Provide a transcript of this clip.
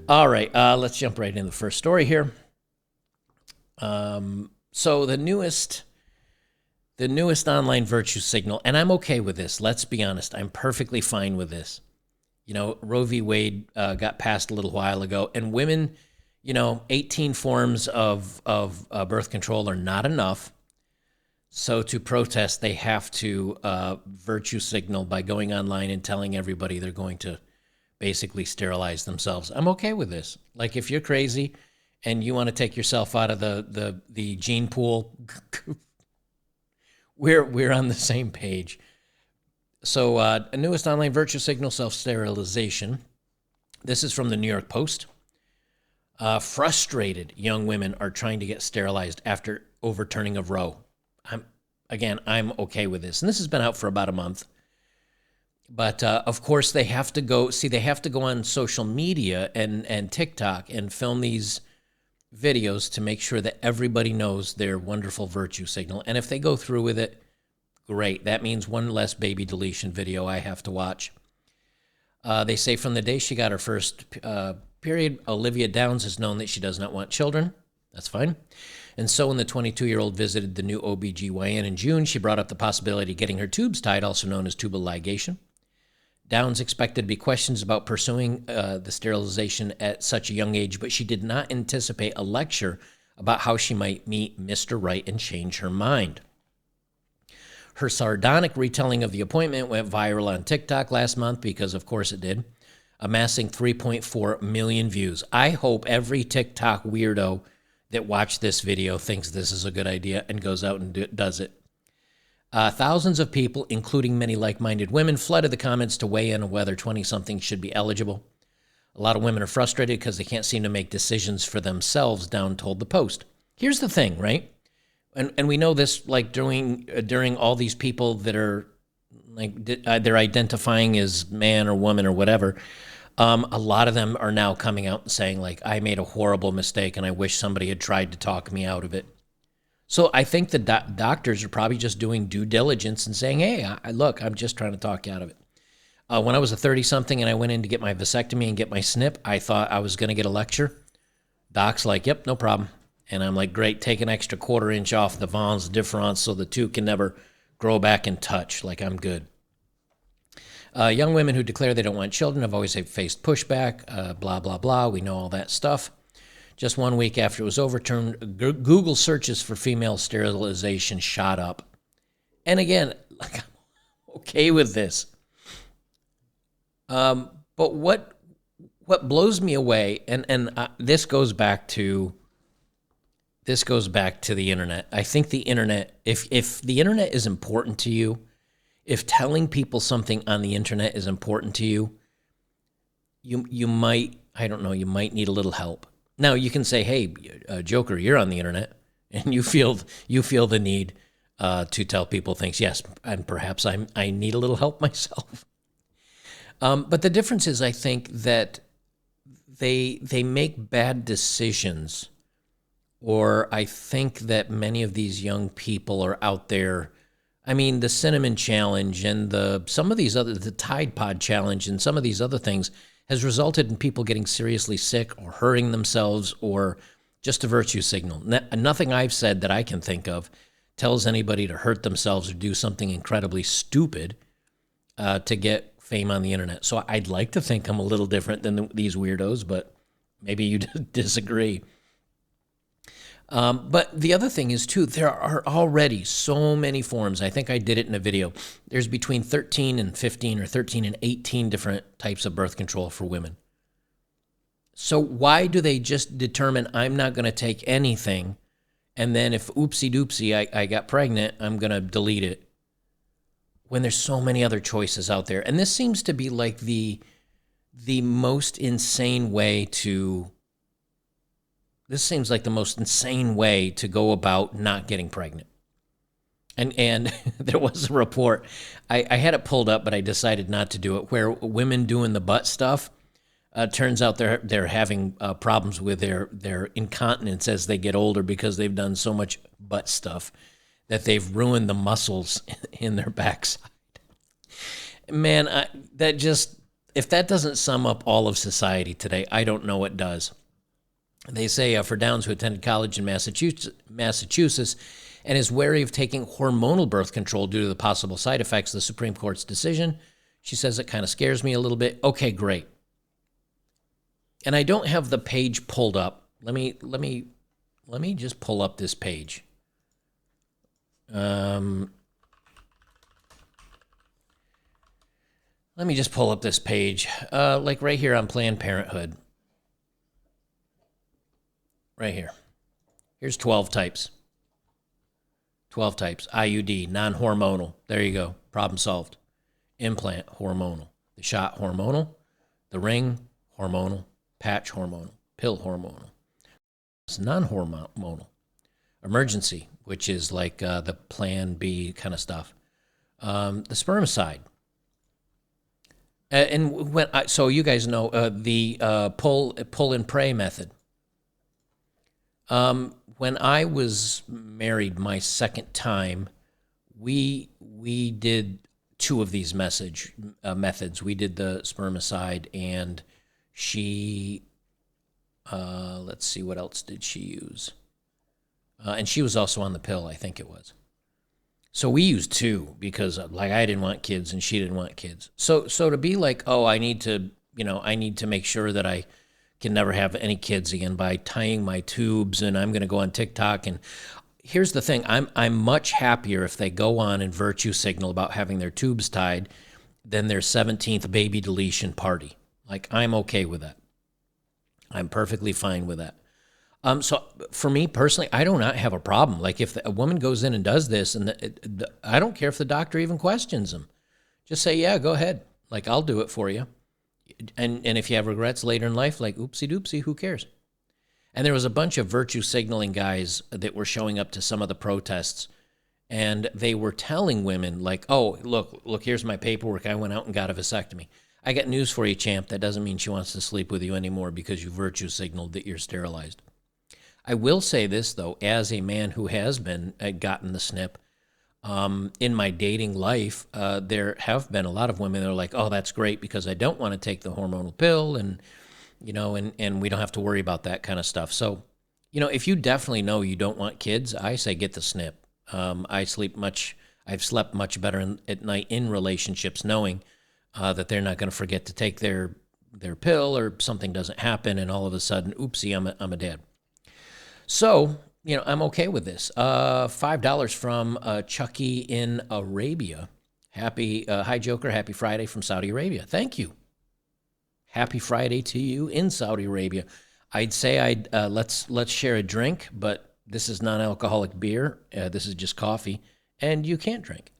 All right, let's jump right into the first story here. So the newest online virtue signal, and I'm okay with this. Let's be honest, I'm perfectly fine with this. Roe v. Wade got passed a little while ago, and women, 18 forms of birth control are not enough. So to protest, they have to virtue signal by going online and telling everybody they're going to basically sterilize themselves. I'm okay with this. Like, if you're crazy and you want to take yourself out of the gene pool, we're on the same page. So, a newest online virtue signal, self-sterilization. This is from the New York Post. Frustrated young women are trying to get sterilized after overturning of Roe. I'm okay with this. And this has been out for about a month. But, of course, they have to go on social media and TikTok and film these videos to make sure that everybody knows their wonderful virtue signal. And if they go through with it, great. That means one less baby deletion video I have to watch. They say from the day she got her first period, Olivia Downs has known that she does not want children. That's fine. And so when the 22-year-old visited the new OBGYN in June, she brought up the possibility of getting her tubes tied, also known as tubal ligation. Downs expected to be questions about pursuing the sterilization at such a young age, but she did not anticipate a lecture about how she might meet Mr. Right and change her mind. Her sardonic retelling of the appointment went viral on TikTok last month because, of course, it did, amassing 3.4 million views. I hope every TikTok weirdo that watched this video thinks this is a good idea and goes out and does it. Thousands of people, including many like-minded women, flooded the comments to weigh in on whether 20-somethings should be eligible. A lot of women are frustrated because they can't seem to make decisions for themselves, Down told the Post. Here's the thing, right? And we know this, like, during all these people that are, like, they're identifying as man or woman or whatever. A lot of them are now coming out and saying, like, I made a horrible mistake and I wish somebody had tried to talk me out of it. So I think the doctors are probably just doing due diligence and saying, hey, look, I'm just trying to talk you out of it. When I was a 30-something and I went in to get my vasectomy and get my snip, I thought I was going to get a lecture. Doc's like, yep, no problem. And I'm like, great, take an extra quarter-inch off the vas deferens so the two can never grow back and touch. Like, I'm good. Young women who declare they don't want children have always faced pushback, blah, blah, blah. We know all that stuff. Just 1 week after it was overturned, Google searches for female sterilization shot up. And again, like, I'm okay with this. But what blows me away, and this goes back to the internet. I think the internet, if the internet is important to you, if telling people something on the internet is important to you, you might, I don't know, you might need a little help. Now, you can say, hey, Joker, you're on the internet, and you feel the need to tell people things. Yes, and perhaps I need a little help myself. But the difference is, I think, that they make bad decisions, or I think that many of these young people are out there. I mean, the Cinnamon Challenge and the Tide Pod Challenge and some of these other things has resulted in people getting seriously sick or hurting themselves, or just a virtue signal. Nothing I've said that I can think of tells anybody to hurt themselves or do something incredibly stupid to get fame on the internet. So I'd like to think I'm a little different than these weirdos, but maybe you disagree. But the other thing is, too, there are already so many forms. I think I did it in a video. There's between 13 and 15 or 13 and 18 different types of birth control for women. So why do they just determine I'm not going to take anything, and then if oopsie-doopsie I got pregnant, I'm going to delete it, when there's so many other choices out there? And this seems to be like the most insane way to... This seems like the most insane way to go about not getting pregnant. And there was a report. I had it pulled up, but I decided not to do it, where women doing the butt stuff, turns out they're having problems with their incontinence as they get older because they've done so much butt stuff that they've ruined the muscles in their backside. Man, that just If that doesn't sum up all of society today, I don't know what does. They say for Downs, who attended college in Massachusetts and is wary of taking hormonal birth control due to the possible side effects of the Supreme Court's decision. She says it kind of scares me a little bit. Okay, great. And I don't have the page pulled up. Let me just pull up this page. Let me just pull up this page, like right here on Planned Parenthood. Right here. Here's 12 types. 12 types. IUD, non-hormonal. There you go. Problem solved. Implant, hormonal. The shot, hormonal. The ring, hormonal. Patch, hormonal. Pill, hormonal. It's non-hormonal. Emergency, which is like the Plan B kind of stuff. The spermicide. And so you guys know the pull and pray method. When I was married my second time, we did two of these methods. We did the spermicide, and she, let's see, what else did she use? And she was also on the pill, I think it was. So we used two because like I didn't want kids and she didn't want kids. So to be like, oh, I need to make sure that I can never have any kids again by tying my tubes, and I'm going to go on TikTok. And here's the thing. I'm much happier if they go on and virtue signal about having their tubes tied than their 17th baby deletion party. Like, I'm okay with that. I'm perfectly fine with that. So for me personally, I do not have a problem. Like if a woman goes in and does this, and I don't care if the doctor even questions them. Just say, yeah, go ahead. Like, I'll do it for you. And if you have regrets later in life, like, oopsie doopsie, who cares? And there was a bunch of virtue signaling guys that were showing up to some of the protests, and they were telling women, like, oh, look, here's my paperwork. I went out and got a vasectomy. I got news for you, champ. That doesn't mean she wants to sleep with you anymore because you virtue signaled that you're sterilized. I will say this, though, as a man who has been gotten the snip, in my dating life, there have been a lot of women that are like, oh, that's great because I don't want to take the hormonal pill, and and we don't have to worry about that kind of stuff. So, if you definitely know you don't want kids, I say get the snip. I've slept much better at night in relationships knowing that they're not going to forget to take their pill, or something doesn't happen and all of a sudden, oopsie, I'm a dad. So, I'm okay with this. $5 from Chucky in Arabia. Hi, Joker. Happy Friday from Saudi Arabia. Thank you. Happy Friday to you in Saudi Arabia. I'd say let's share a drink, but this is non-alcoholic beer. This is just coffee, and you can't drink.